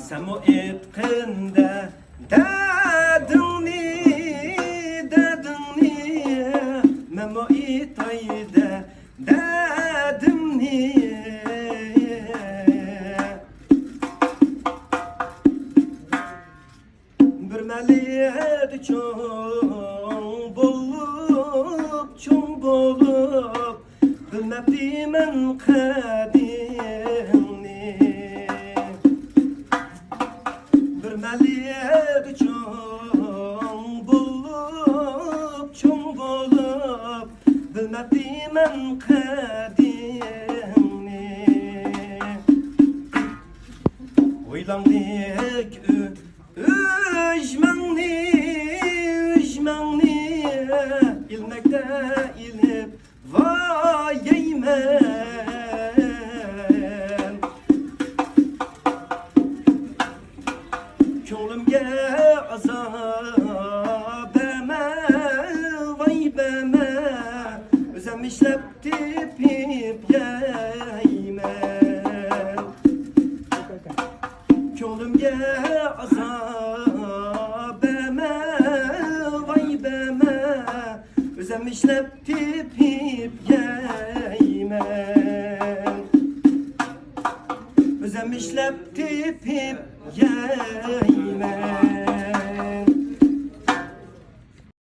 Sen o etkinde dedin ni Memo itayda dedim ni Bir meliydi çoğun bolup Bilmebdi men kadimni Bir meliydi çoğun bolup Bilmebdi men kadimni Oylandık Üjmenni ilmekte ilip vayeymen Könglimge azab eme vay beme Özem işlep tip yeymen Könglimge azab eme vay beme Özem işlep tip yeymen Özem işlep tip yeymen